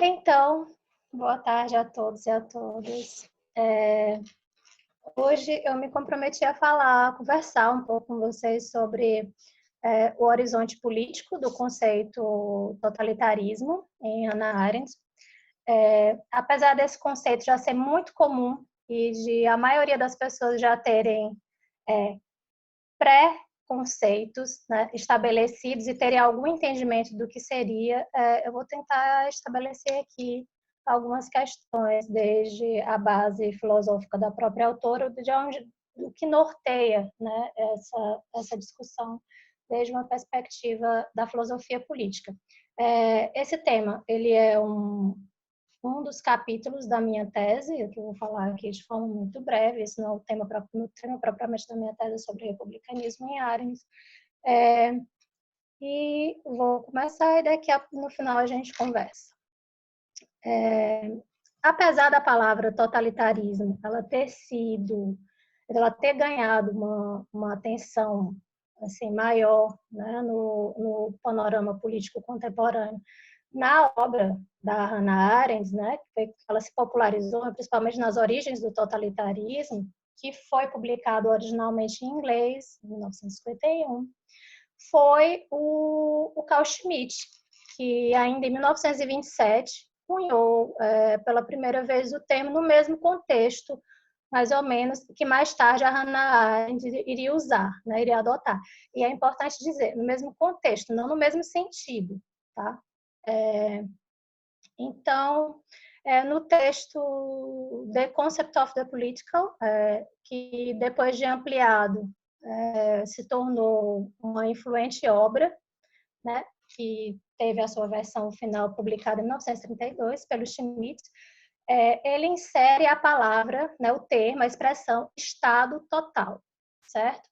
Então, boa tarde a todos e a todas. Hoje eu me comprometi a conversar um pouco com vocês sobre o horizonte político do conceito totalitarismo em Hannah Arendt. Apesar desse conceito já ser muito comum e de a maioria das pessoas já terem pré-conceitos, né, estabelecidos e terem algum entendimento do que seria, eu vou tentar estabelecer aqui algumas questões, desde a base filosófica da própria autora, do que norteia, né, essa discussão, desde uma perspectiva da filosofia política. Esse tema, ele é um dos capítulos da minha tese, que eu vou falar aqui de forma muito breve, esse não é o tema propriamente da minha tese sobre republicanismo em Arendt. E vou começar e daqui no final a gente conversa. Apesar da palavra totalitarismo ela ter ganhado uma atenção assim maior, né, no panorama político contemporâneo, na obra da Hannah Arendt, né, ela se popularizou principalmente nas origens do totalitarismo, que foi publicado originalmente em inglês, em 1951, foi o Carl Schmitt, que ainda em 1927 cunhou pela primeira vez o termo no mesmo contexto, mais ou menos, que mais tarde a Hannah Arendt iria usar, né, iria adotar. E é importante dizer, no mesmo contexto, não no mesmo sentido, tá? Então, no texto The Concept of the Political, que depois de ampliado se tornou uma influente obra, né, que teve a sua versão final publicada em 1932 pelo Schmitt, ele insere a palavra, né, o termo, a expressão Estado total, certo?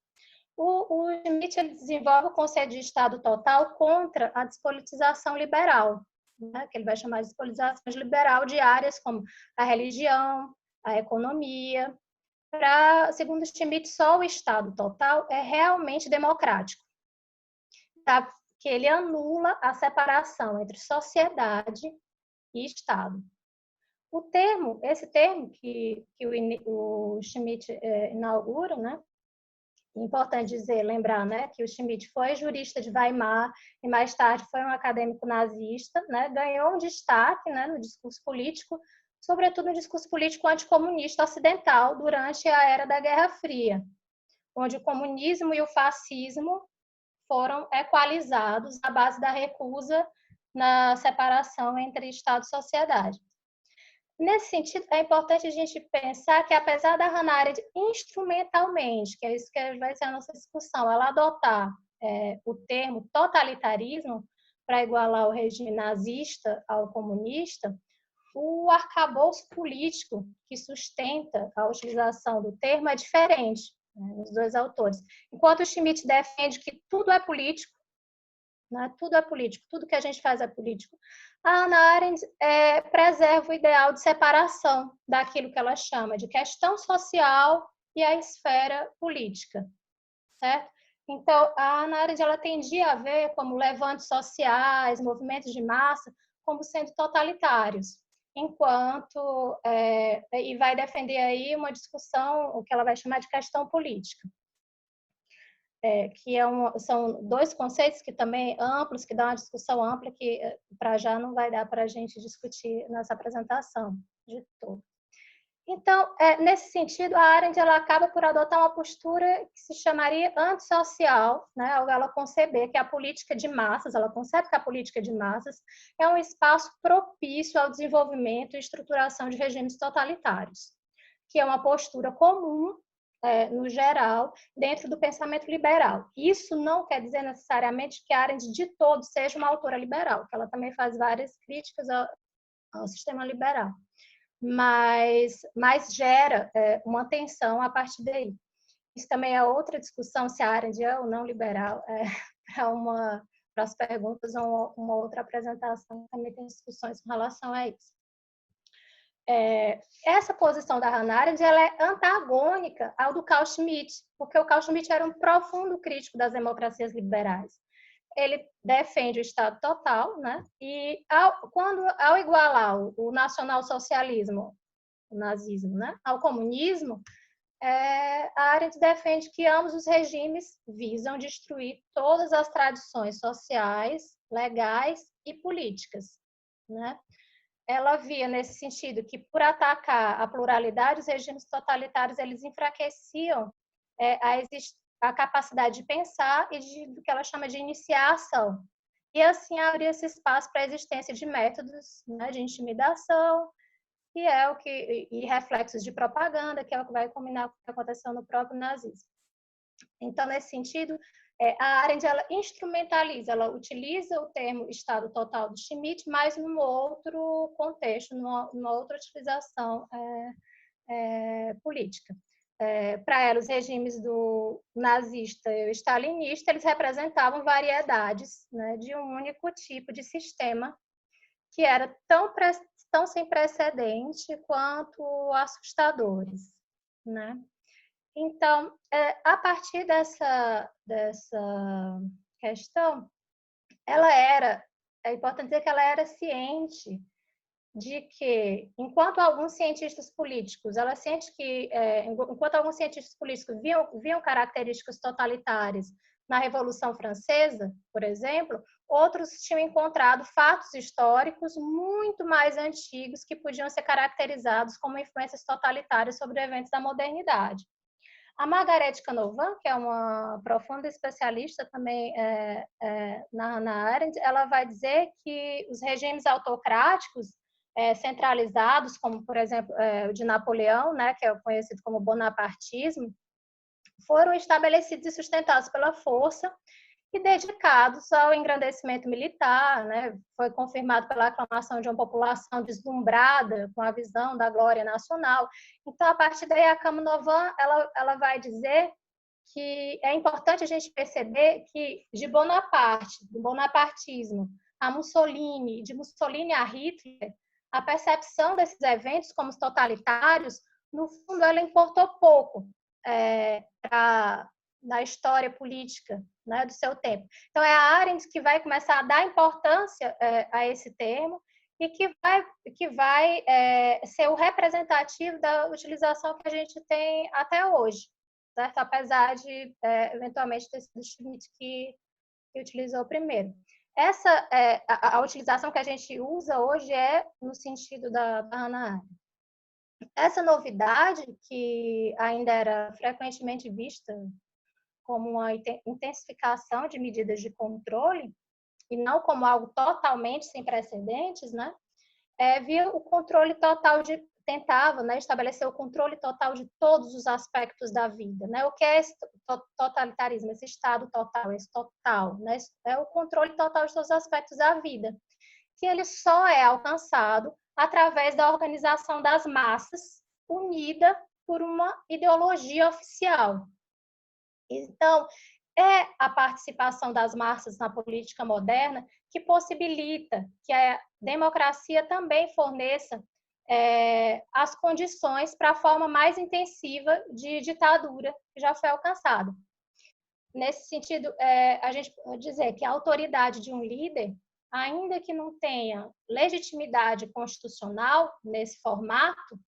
O Schmitt ele desenvolve o conceito de Estado total contra a despolitização liberal, né, que ele vai chamar de despolitização liberal de áreas como a religião, a economia. Segundo Schmitt, só o Estado total é realmente democrático, tá? Que ele anula a separação entre sociedade e Estado. Esse termo que o Schmitt inaugura, né? Importante dizer, lembrar, né, que o Schmitt foi jurista de Weimar e mais tarde foi um acadêmico nazista, né, ganhou um destaque, né, no discurso político, sobretudo no discurso político anticomunista ocidental durante a era da Guerra Fria, onde o comunismo e o fascismo foram equalizados à base da recusa na separação entre Estado e sociedade. Nesse sentido, é importante a gente pensar que, apesar da Hannah Arendt instrumentalmente, que é isso que vai ser a nossa discussão, ela adotar o termo totalitarismo para igualar o regime nazista ao comunista, o arcabouço político que sustenta a utilização do termo é diferente, né, nos dois autores. Enquanto o Schmitt defende que tudo é político, né, tudo é político, tudo que a gente faz é político, a Hannah Arendt preserva o ideal de separação daquilo que ela chama de questão social e a esfera política, certo? Então, a Hannah Arendt ela tendia a ver como levantes sociais, movimentos de massa, como sendo totalitários, enquanto e vai defender aí uma discussão, o que ela vai chamar de questão política. Que são dois conceitos que também amplos, que dão uma discussão ampla, que para já não vai dar para a gente discutir nessa apresentação de todo. Então, nesse sentido, a Arendt ela acaba por adotar uma postura que se chamaria antissocial, né, ao ela conceber que a política de massas, ela concebe que a política de massas é um espaço propício ao desenvolvimento e estruturação de regimes totalitários, que é uma postura comum no geral, dentro do pensamento liberal. Isso não quer dizer necessariamente que a Arendt de todo seja uma autora liberal, que ela também faz várias críticas ao sistema liberal, mas gera uma tensão a partir daí. Isso também é outra discussão, se a Arendt é ou não liberal, para as perguntas, uma outra apresentação, também tem discussões com relação a isso. Essa posição da Hannah Arendt ela é antagônica ao do Carl Schmitt, porque o Carl Schmitt era um profundo crítico das democracias liberais. ele defende o Estado total, né? E ao igualar o nacionalsocialismo, o nazismo, né, ao comunismo, a Arendt defende que ambos os regimes visam destruir todas as tradições sociais, legais e políticas, né? Ela via nesse sentido que, por atacar a pluralidade, os regimes totalitários eles enfraqueciam a capacidade de pensar e do que ela chama de iniciar a ação. E assim abria esse espaço para a existência de métodos, né, de intimidação, que é o que e reflexos de propaganda, que é o que vai combinar com o que aconteceu no próprio nazismo. Então, nesse sentido, a Arendt ela instrumentaliza, ela utiliza o termo Estado total do Schmitt, mas num outro contexto, numa outra utilização política. Para ela, os regimes do nazista e o stalinista, eles representavam variedades, né, de um único tipo de sistema que era tão sem precedente quanto assustadores, né? Então, a partir dessa questão, é importante dizer que ela era ciente de que, enquanto alguns cientistas políticos viam características totalitárias na Revolução Francesa, por exemplo, outros tinham encontrado fatos históricos muito mais antigos que podiam ser caracterizados como influências totalitárias sobre eventos da modernidade. A Margaret Canavan, que é uma profunda especialista também na Hannah Arendt, ela vai dizer que os regimes autocráticos centralizados, como, por exemplo, o de Napoleão, né, que é conhecido como bonapartismo, foram estabelecidos e sustentados pela força e dedicados ao engrandecimento militar, né? Foi confirmado pela aclamação de uma população deslumbrada com a visão da glória nacional. Então, a partir daí, a Canavan ela vai dizer que é importante a gente perceber que de Bonaparte, do bonapartismo, a Mussolini, de Mussolini a Hitler, a percepção desses eventos como totalitários, no fundo, ela importou pouco na história política, né, do seu tempo. Então, é a Arendt que vai começar a dar importância a esse termo e que vai ser o representativo da utilização que a gente tem até hoje, certo? Apesar de, eventualmente, ter sido Schmitt que utilizou primeiro. A utilização que a gente usa hoje é no sentido da Hannah Arendt. Essa novidade, que ainda era frequentemente vista como uma intensificação de medidas de controle, e não como algo totalmente sem precedentes, né? Via o controle total tentava, né, estabelecer o controle total de todos os aspectos da vida, né? O que é esse totalitarismo, esse estado total, esse total, né? É o controle total de todos os aspectos da vida, que ele só é alcançado através da organização das massas, unida por uma ideologia oficial. Então, é a participação das massas na política moderna que possibilita que a democracia também forneça as condições para a forma mais intensiva de ditadura que já foi alcançada. Nesse sentido, a gente pode dizer que a autoridade de um líder, ainda que não tenha legitimidade constitucional nesse formato,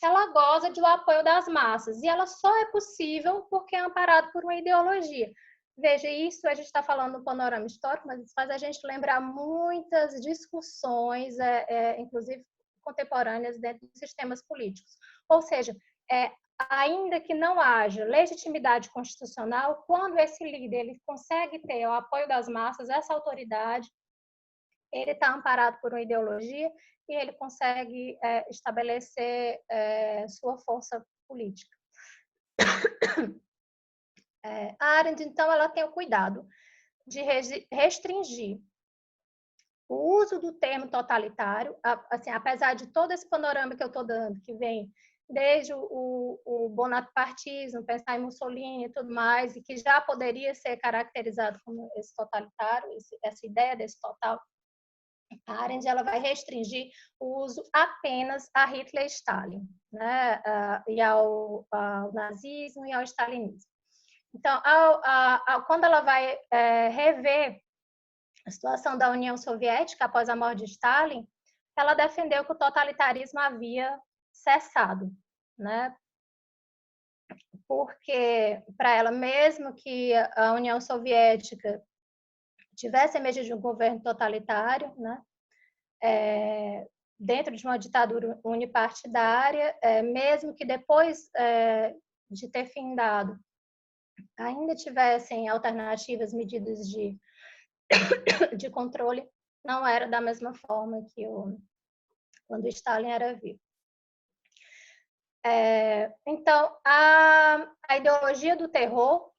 ela goza do apoio das massas, e ela só é possível porque é amparada por uma ideologia. Veja, isso a gente está falando no panorama histórico, mas isso faz a gente lembrar muitas discussões, inclusive contemporâneas, dentro dos sistemas políticos. Ou seja, ainda que não haja legitimidade constitucional, quando esse líder ele consegue ter o apoio das massas, essa autoridade, ele está amparado por uma ideologia e ele consegue estabelecer sua força política. A Arendt, então, ela tem o cuidado de restringir o uso do termo totalitário, assim, apesar de todo esse panorama que eu estou dando, que vem desde o bonapartismo, pensar em Mussolini e tudo mais, e que já poderia ser caracterizado como esse totalitário, essa ideia desse total, a Arendt ela vai restringir o uso apenas a Hitler e Stalin, né? E ao nazismo e ao stalinismo. Então, quando ela vai rever a situação da União Soviética após a morte de Stalin, ela defendeu que o totalitarismo havia cessado, né? Porque, para ela, mesmo que a União Soviética tivesse emergido de um governo totalitário, né? Dentro de uma ditadura unipartidária, mesmo que depois de ter findado ainda tivessem alternativas, medidas de controle, não era da mesma forma que quando Stalin era vivo. Então, a ideologia do terror,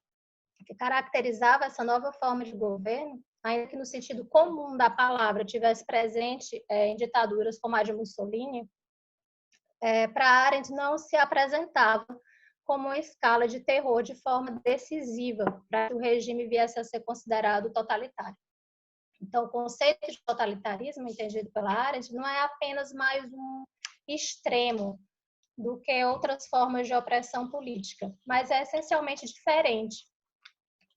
que caracterizava essa nova forma de governo, ainda que no sentido comum da palavra tivesse presente em ditaduras como a de Mussolini, para Arendt não se apresentava como uma escala de terror de forma decisiva para que o regime viesse a ser considerado totalitário. Então, o conceito de totalitarismo, entendido pela Arendt, não é apenas mais um extremo do que outras formas de opressão política, mas é essencialmente diferente,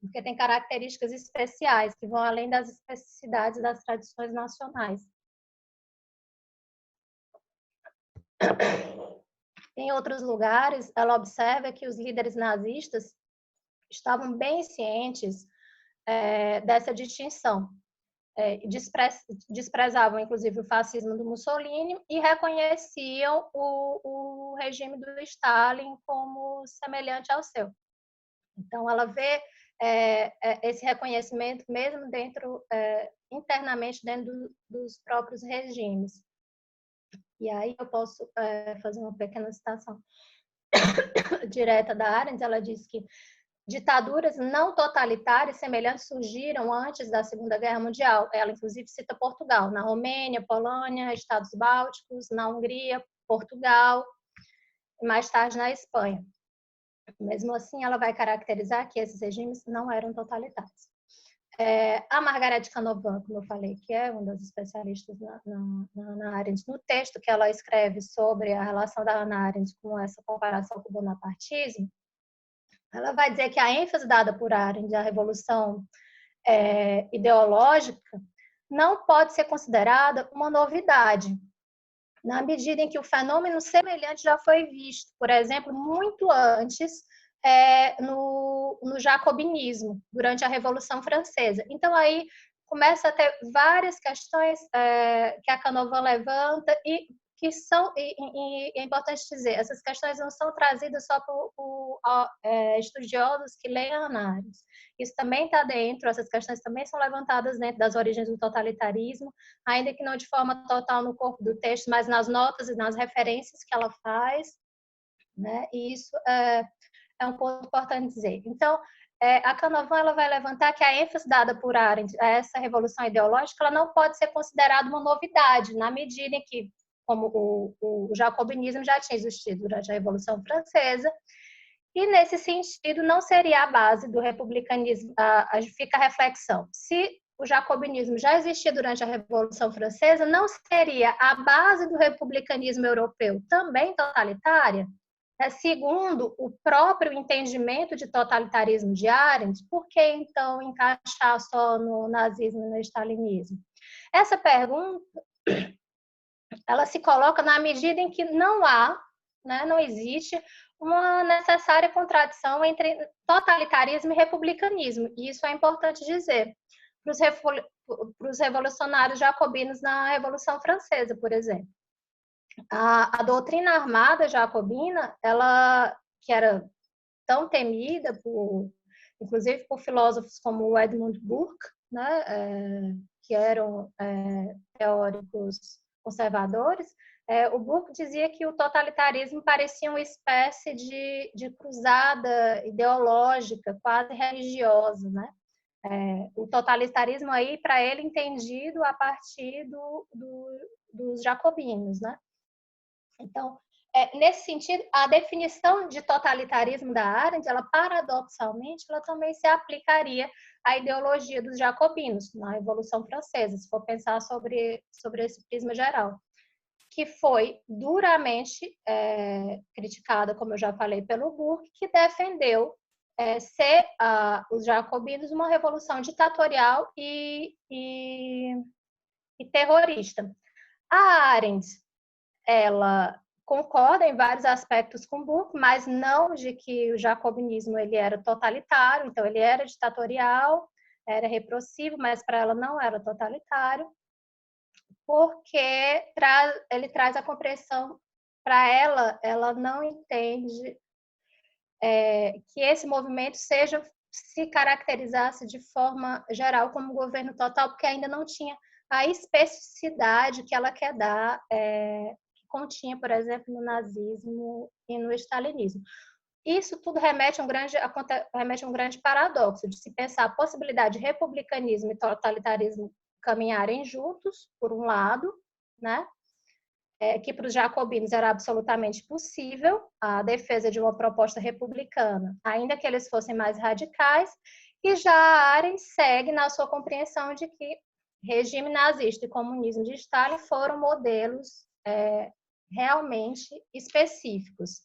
porque tem características especiais que vão além das especificidades das tradições nacionais. Em outros lugares, ela observa que os líderes nazistas estavam bem cientes dessa distinção. Desprezavam, inclusive, o fascismo do Mussolini e reconheciam o regime do Stalin como semelhante ao seu. Então, ela vê esse reconhecimento mesmo internamente dentro dos próprios regimes. E aí eu posso fazer uma pequena citação direta da Arendt. Ela diz que ditaduras não totalitárias semelhantes surgiram antes da Segunda Guerra Mundial. Ela, inclusive, cita Portugal, na Romênia, Polônia, Estados Bálticos, na Hungria, Portugal, e mais tarde na Espanha. Mesmo assim, ela vai caracterizar que esses regimes não eram totalitários. A Margaret Canavan, como eu falei, que é uma das especialistas na Arendt, no texto que ela escreve sobre a relação da Hannah Arendt com essa comparação com o bonapartismo, ela vai dizer que a ênfase dada por Arendt à revolução ideológica não pode ser considerada uma novidade, na medida em que o fenômeno semelhante já foi visto, por exemplo, muito antes no jacobinismo, durante a Revolução Francesa. Então, aí começa a ter várias questões que a Canavan levanta e que são, e é importante dizer, essas questões não são trazidas só por estudiosos que leem a análise. Isso também está dentro, essas questões também são levantadas dentro das origens do totalitarismo, ainda que não de forma total no corpo do texto, mas nas notas e nas referências que ela faz, né? E isso é um ponto importante dizer. Então, a Canavan ela vai levantar que a ênfase dada por Arendt a essa revolução ideológica ela não pode ser considerada uma novidade, na medida em que, como o jacobinismo já tinha existido durante a Revolução Francesa, e nesse sentido não seria a base do republicanismo. Fica a reflexão. Se o jacobinismo já existia durante a Revolução Francesa, não seria a base do republicanismo europeu também totalitária? Segundo o próprio entendimento de totalitarismo de Arendt, por que então encaixar só no nazismo e no stalinismo? Essa pergunta ela se coloca na medida em que não existe uma necessária contradição entre totalitarismo e republicanismo. E isso é importante dizer para os revolucionários jacobinos na Revolução Francesa, por exemplo. A doutrina armada jacobina, ela que era tão temida inclusive por filósofos como o Edmund Burke, né, que eram teóricos conservadores, o Burke dizia que o totalitarismo parecia uma espécie de cruzada ideológica, quase religiosa, né? O totalitarismo aí, para ele, entendido a partir dos jacobinos, né? Então, nesse sentido, a definição de totalitarismo da Arendt, ela paradoxalmente, ela também se aplicaria à ideologia dos jacobinos na Revolução Francesa, se for pensar sobre esse prisma geral, que foi duramente criticada, como eu já falei, pelo Burke, que defendeu ser os jacobinos uma revolução ditatorial e terrorista. A Arendt, ela concorda em vários aspectos com Burke, mas não de que o jacobinismo ele era totalitário, então ele era ditatorial, era repressivo, mas para ela não era totalitário, porque ele traz a compreensão, para ela não entende que esse movimento se caracterizasse de forma geral como governo total, porque ainda não tinha a especificidade que ela quer dar, que continha, por exemplo, no nazismo e no stalinismo. Isso tudo remete a um grande paradoxo de se pensar a possibilidade de republicanismo e totalitarismo caminharem juntos, por um lado, né? Que para os jacobinos era absolutamente possível a defesa de uma proposta republicana, ainda que eles fossem mais radicais, e já a Arendt segue na sua compreensão de que regime nazista e comunismo de Stalin foram modelos realmente específicos.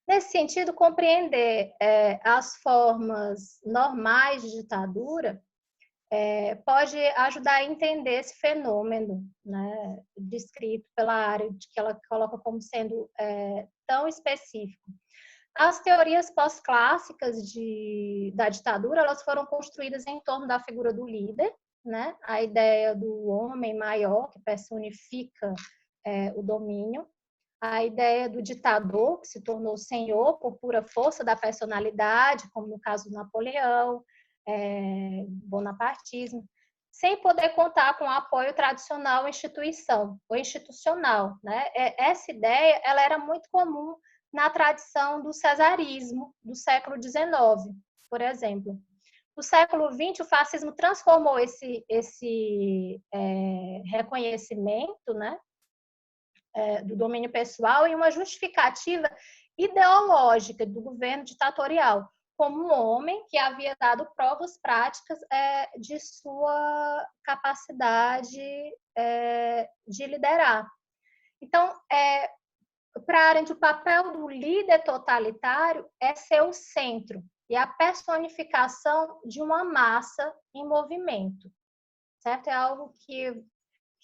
Nesse sentido, compreender as formas normais de ditadura pode ajudar a entender esse fenômeno, né, descrito pela Arendt, que ela coloca como sendo tão específico. As teorias pós-clássicas da ditadura, elas foram construídas em torno da figura do líder, né, a ideia do homem maior, que personifica o domínio, a ideia do ditador, que se tornou senhor por pura força da personalidade, como no caso do Napoleão, bonapartismo, sem poder contar com o apoio tradicional institucional, né? Essa ideia ela era muito comum na tradição do cesarismo do século XIX, por exemplo. No século XX, o fascismo transformou esse reconhecimento, né, do domínio pessoal em uma justificativa ideológica do governo ditatorial, como um homem que havia dado provas práticas de sua capacidade de liderar. Então, para Arendt, o papel do líder totalitário é ser o centro e a personificação de uma massa em movimento, certo? É algo que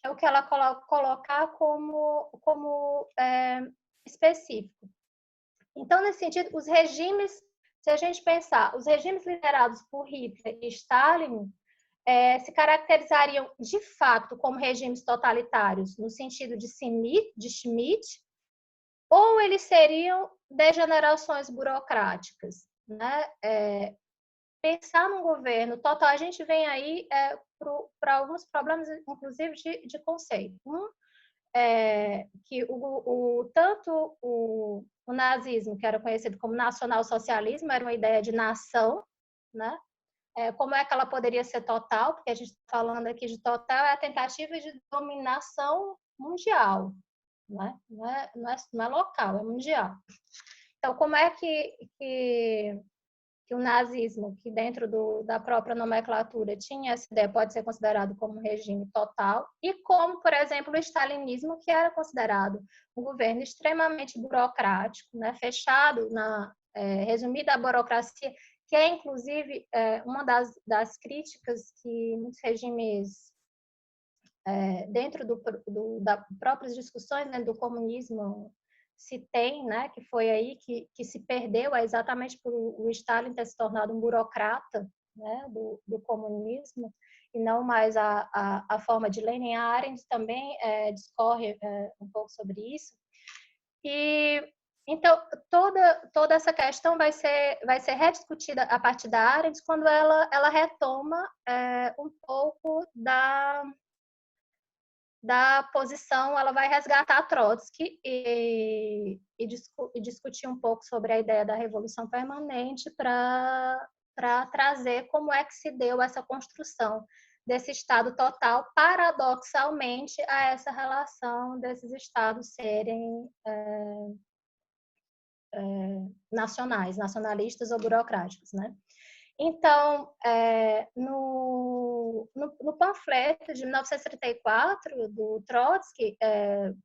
é o que ela colocar como específico. Então, nesse sentido, os regimes, se a gente pensar, os regimes liderados por Hitler e Stalin se caracterizariam de fato como regimes totalitários, no sentido de Schmitt, ou eles seriam degenerações burocráticas, né? Pensar num governo total, a gente vem aí para alguns problemas, inclusive, de conceito. Que tanto o nazismo, que era conhecido como nacionalsocialismo, era uma ideia de nação, né? Como é que ela poderia ser total? Porque a gente está falando aqui de total, é a tentativa de dominação mundial, né? Não é local, é mundial. Então, como é que o nazismo, que dentro da própria nomenclatura tinha essa ideia, pode ser considerado como um regime total, e como, por exemplo, o stalinismo, que era considerado um governo extremamente burocrático, né, fechado, resumido a burocracia, que é, inclusive, uma das críticas que muitos regimes, dentro das próprias discussões, né, do comunismo, se tem, né, que foi aí que se perdeu, exatamente por o Stalin ter se tornado um burocrata, né, do comunismo, e não mais a forma de Lenin. A Arendt também discorre um pouco sobre isso. E então toda essa questão vai ser rediscutida a partir da Arendt quando ela retoma um pouco da posição, ela vai resgatar Trotsky e discutir um pouco sobre a ideia da revolução permanente para trazer como é que se deu essa construção desse Estado total, paradoxalmente, a essa relação desses Estados serem nacionalistas ou burocráticos, né? Então, no panfleto de 1934, do Trotsky,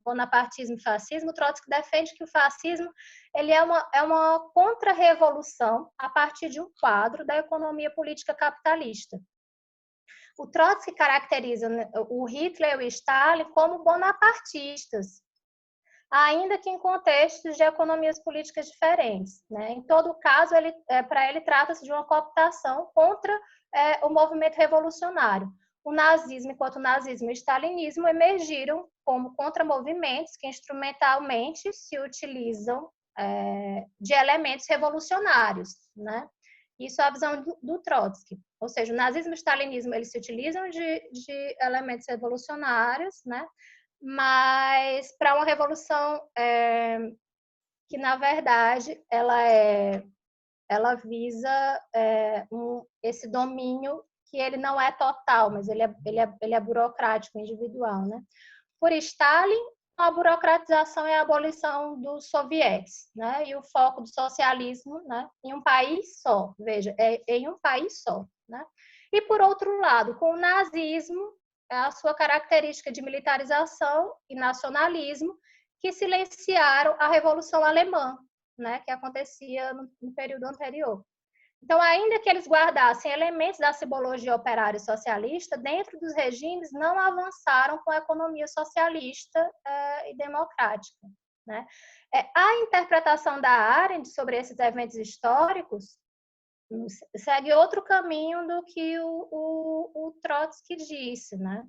Bonapartismo e Fascismo, o Trotsky defende que o fascismo ele é uma contra-revolução a partir de um quadro da economia política capitalista. O Trotsky caracteriza o Hitler e o Stalin como bonapartistas, ainda que em contextos de economias políticas diferentes, né? Em todo caso, para ele trata-se de uma cooptação contra o movimento revolucionário. O nazismo, enquanto o nazismo e o stalinismo emergiram como contramovimentos que instrumentalmente se utilizam de elementos revolucionários, né? Isso é a visão do Trotsky. Ou seja, o nazismo e o stalinismo eles se utilizam de elementos revolucionários, né? Mas para uma revolução que, na verdade, ela visa esse domínio que ele não é total, mas ele é burocrático, individual, né? Por Stalin, a burocratização é a abolição dos sovietes, né? E o foco do socialismo, né? Em um país só, veja, em um país só, né? E, por outro lado, com o nazismo, a sua característica de militarização e nacionalismo, que silenciaram a Revolução Alemã, né? Que acontecia no período anterior. Então, ainda que eles guardassem elementos da simbologia operária e socialista, dentro dos regimes não avançaram com a economia socialista e democrática, né? A interpretação da Arendt sobre esses eventos históricos segue outro caminho do que o Trotsky disse, né?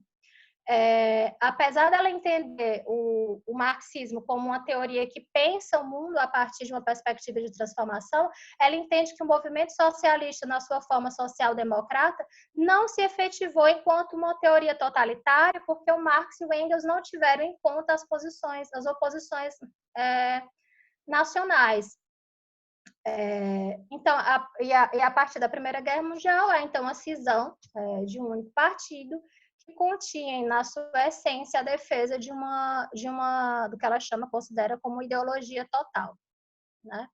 Apesar dela entender o marxismo como uma teoria que pensa o mundo a partir de uma perspectiva de transformação, ela entende que o movimento socialista, na sua forma social-democrata, não se efetivou enquanto uma teoria totalitária, porque o Marx e o Engels não tiveram em conta as oposições nacionais. Então, a partir da Primeira Guerra Mundial, há então a cisão de um único partido, que continha na sua essência a defesa de uma do que ela considera como ideologia total, né?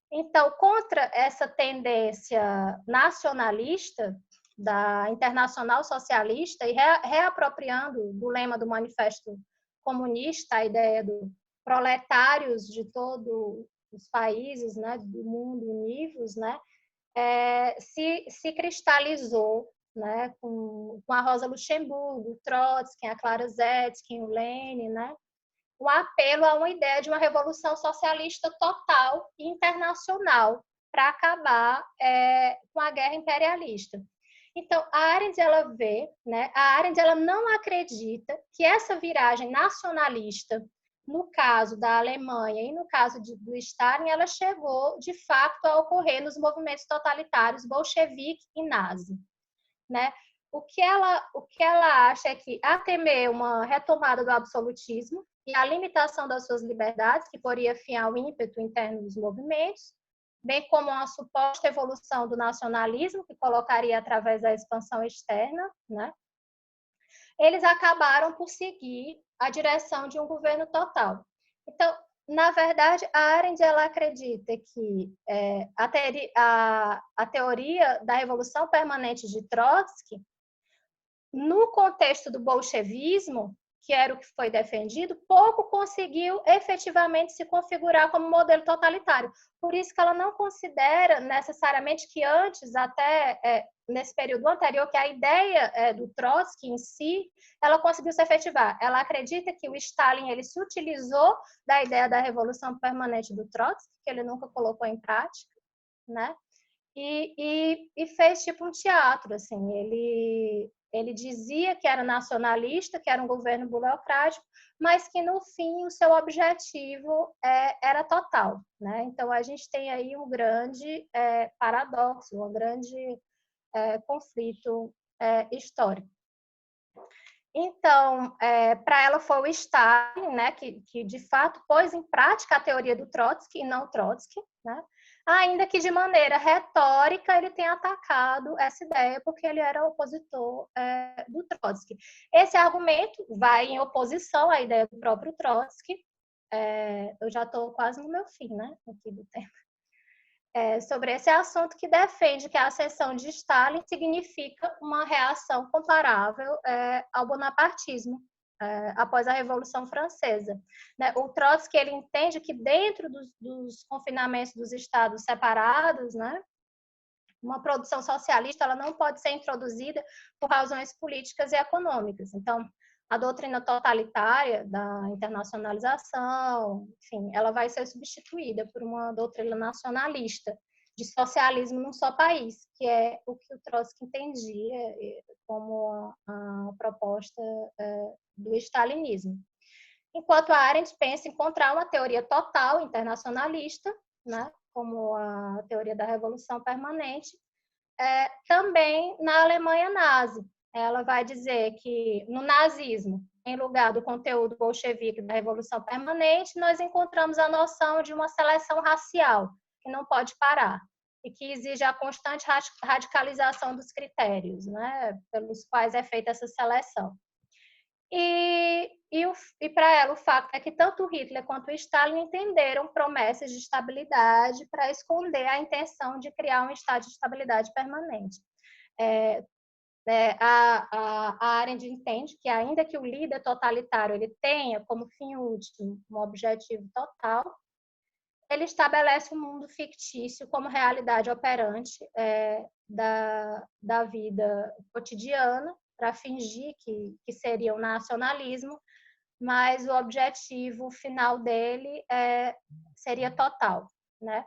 Então, contra essa tendência nacionalista da Internacional Socialista e reapropriando do lema do Manifesto Comunista a ideia do proletários de todos os países, né, do mundo univos, né, se cristalizou, né, com a Rosa Luxemburgo, o Trotsky, a Clara Zetkin, o Lenin, né, o apelo a uma ideia de uma revolução socialista total e internacional para acabar com a guerra imperialista. Então, a Arendt, ela não acredita que essa viragem nacionalista, no caso da Alemanha e no caso do Stalin, ela chegou, de fato, a ocorrer nos movimentos totalitários bolchevique e nazi, né? O que ela acha é que, a temer uma retomada do absolutismo e a limitação das suas liberdades, que poria fim ao ímpeto interno dos movimentos, bem como uma suposta evolução do nacionalismo, que colocaria através da expansão externa, né? Eles acabaram por seguir a direção de um governo total. Então, na verdade, a Arendt ela acredita que a teoria da revolução permanente de Trotsky, no contexto do bolchevismo, que era o que foi defendido, pouco conseguiu efetivamente se configurar como modelo totalitário. Por isso que ela não considera necessariamente que antes, até nesse período anterior, que a ideia do Trotsky em si, ela conseguiu se efetivar. Ela acredita que o Stalin ele se utilizou da ideia da revolução permanente do Trotsky, que ele nunca colocou em prática, né? E fez tipo um teatro, assim, ele dizia que era nacionalista, que era um governo burocrático, mas que no fim o seu objetivo era total, né? Então a gente tem aí um grande paradoxo, um grande conflito histórico. Então, para ela foi o Stalin, né, que de fato pôs em prática a teoria do Trotsky e não Trotsky, né? Ainda que de maneira retórica ele tenha atacado essa ideia porque ele era opositor do Trotsky. Esse argumento vai em oposição à ideia do próprio Trotsky. Eu já estou quase no meu fim, né, aqui do tempo. sobre esse assunto, que defende que a ascensão de Stalin significa uma reação comparável ao bonapartismo após a Revolução Francesa. Né? O Trotsky, ele entende que dentro dos confinamentos dos estados separados, né, uma produção socialista ela não pode ser introduzida por razões políticas e econômicas. Então, a doutrina totalitária da internacionalização, enfim, ela vai ser substituída por uma doutrina nacionalista de socialismo num só país, que é o que o Trotsky entendia como a proposta do stalinismo. Enquanto a Arendt pensa em encontrar uma teoria total internacionalista, né, como a teoria da revolução permanente, também na Alemanha nazi. Ela vai dizer que no nazismo, em lugar do conteúdo bolchevique da revolução permanente, nós encontramos a noção de uma seleção racial, que não pode parar, e que exige a constante radicalização dos critérios, né, pelos quais é feita essa seleção. E para ela, o fato é que tanto Hitler quanto Stalin entenderam promessas de estabilidade para esconder a intenção de criar um estado de estabilidade permanente. A Arendt entende que, ainda que o líder totalitário ele tenha como fim último um objetivo total, ele estabelece um mundo fictício como realidade operante da vida cotidiana, para fingir que seria um nacionalismo, mas o objetivo final dele seria total, né?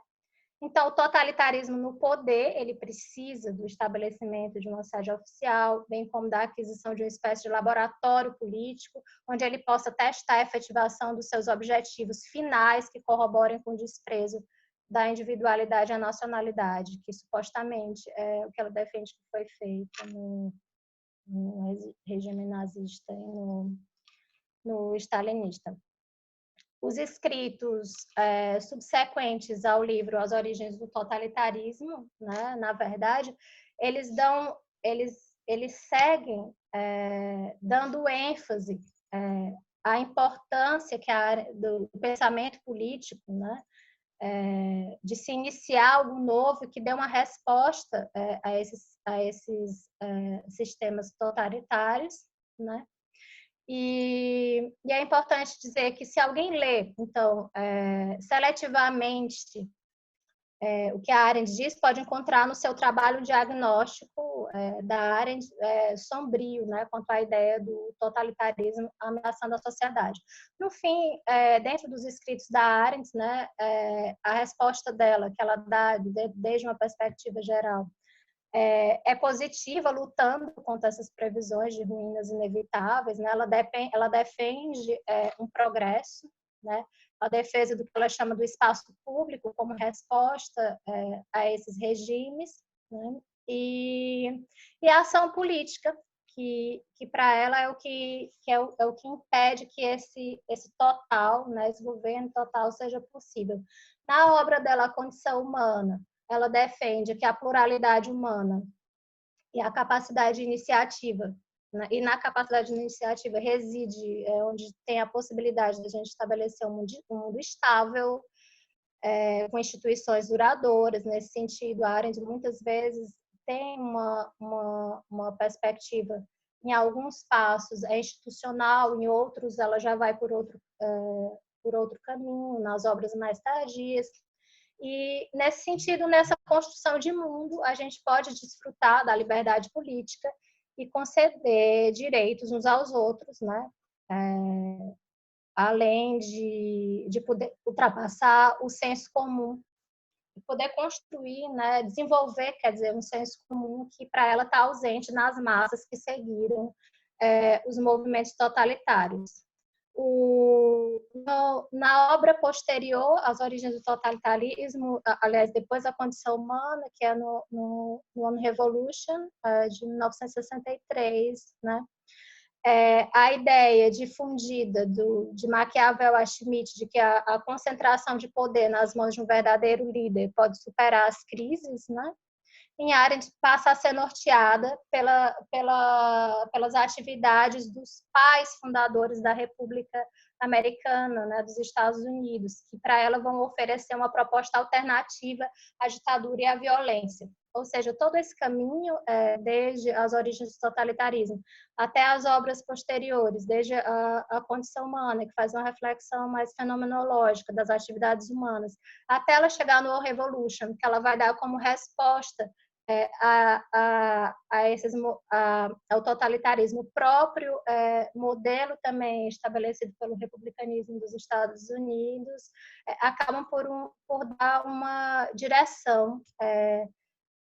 Então, o totalitarismo no poder, ele precisa do estabelecimento de uma sede oficial, bem como da aquisição de uma espécie de laboratório político, onde ele possa testar a efetivação dos seus objetivos finais, que corroborem com o desprezo da individualidade e a nacionalidade, que supostamente é o que ela defende que foi feito no regime nazista e no stalinista. Os escritos subsequentes ao livro As Origens do Totalitarismo, né, na verdade, eles seguem dando ênfase à importância do pensamento político, né, de se iniciar algo novo que dê uma resposta a esses sistemas totalitários, né? E é importante dizer que, se alguém lê, então, seletivamente, o que a Arendt diz, pode encontrar no seu trabalho diagnóstico da Arendt sombrio, né, quanto à ideia do totalitarismo ameaçando a sociedade. No fim, dentro dos escritos da Arendt, né, a resposta dela, que ela dá desde uma perspectiva geral, é positiva, lutando contra essas previsões de ruínas inevitáveis, né? Ela defende um progresso, né? A defesa do que ela chama do espaço público como resposta a esses regimes, né? E a ação política, que para ela é o que impede que esse total, né, esse governo total seja possível. Na obra dela, A Condição Humana, ela defende que a pluralidade humana e a capacidade de iniciativa, né? E na capacidade de iniciativa reside onde tem a possibilidade de a gente estabelecer um mundo estável, com instituições duradouras. Nesse sentido, a Arendt muitas vezes tem uma perspectiva, em alguns passos é institucional, em outros ela já vai por outro caminho, nas obras mais tardias. E, nesse sentido, nessa construção de mundo, a gente pode desfrutar da liberdade política e conceder direitos uns aos outros, né? Além de poder ultrapassar o senso comum, e poder construir, né? Desenvolver, quer dizer, um senso comum que para ela está ausente nas massas que seguiram os movimentos totalitários. Na obra posterior às origens do totalitarismo, aliás, depois da Condição Humana, que é no One Revolution, de 1963, né? A ideia difundida de Maquiavel a Schmitt de que a concentração de poder nas mãos de um verdadeiro líder pode superar as crises, né? Em Arendt passa a ser norteada pelas atividades dos pais fundadores da República americana, né, dos Estados Unidos, que para ela vão oferecer uma proposta alternativa à ditadura e à violência. Ou seja, todo esse caminho, desde as origens do totalitarismo até as obras posteriores, desde a condição humana, que faz uma reflexão mais fenomenológica das atividades humanas, até ela chegar no War Revolution, que ela vai dar como resposta ao totalitarismo próprio, modelo também estabelecido pelo republicanismo dos Estados Unidos, acabam por dar uma direção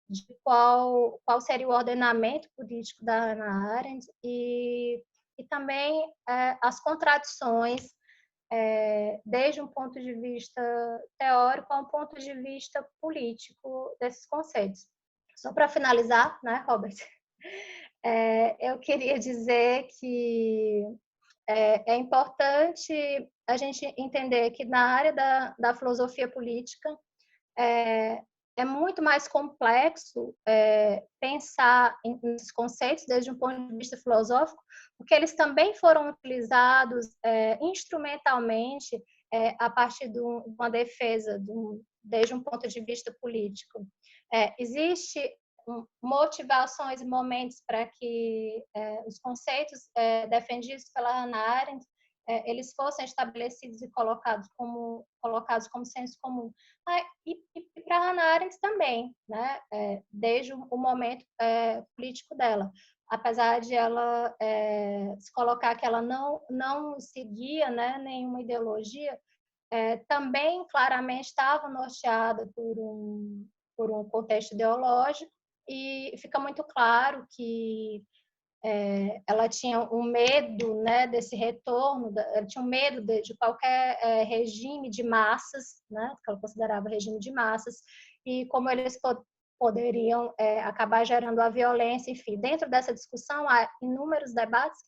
de qual seria o ordenamento político da Hannah Arendt e também as contradições, desde um ponto de vista teórico a um ponto de vista político desses conceitos. Só para finalizar, né, Robert? Eu queria dizer que é importante a gente entender que na área da filosofia política é muito mais complexo pensar nesses conceitos desde um ponto de vista filosófico, porque eles também foram utilizados instrumentalmente a partir de uma defesa, desde um ponto de vista político. Existe motivações e momentos para que os conceitos defendidos pela Hannah Arendt eles fossem estabelecidos e colocados como senso comum. E para Hannah Arendt também, né? Desde o momento político dela. Apesar de ela se colocar que ela não seguia, né, nenhuma ideologia, também claramente estava norteada por um contexto ideológico, e fica muito claro que ela tinha um medo, né, desse retorno, ela tinha um medo de qualquer regime de massas, né, que ela considerava regime de massas, e como eles poderiam acabar gerando a violência, enfim. Dentro dessa discussão há inúmeros debates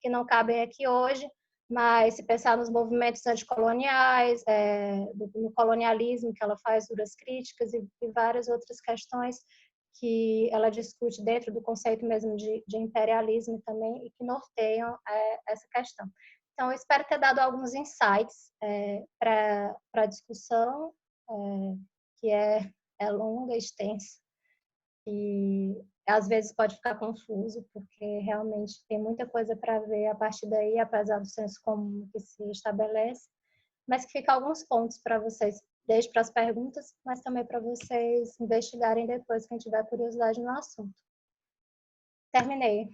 que não cabem aqui hoje, mas se pensar nos movimentos anticoloniais, no colonialismo, que ela faz duras críticas, e várias outras questões que ela discute dentro do conceito mesmo de imperialismo também, e que norteiam essa questão. Então, eu espero ter dado alguns insights para a discussão, que é longa, extensa, e às vezes pode ficar confuso, porque realmente tem muita coisa para ver a partir daí, apesar do senso comum que se estabelece, mas que fica alguns pontos para vocês, desde para as perguntas, mas também para vocês investigarem depois, quem tiver curiosidade no assunto. Terminei.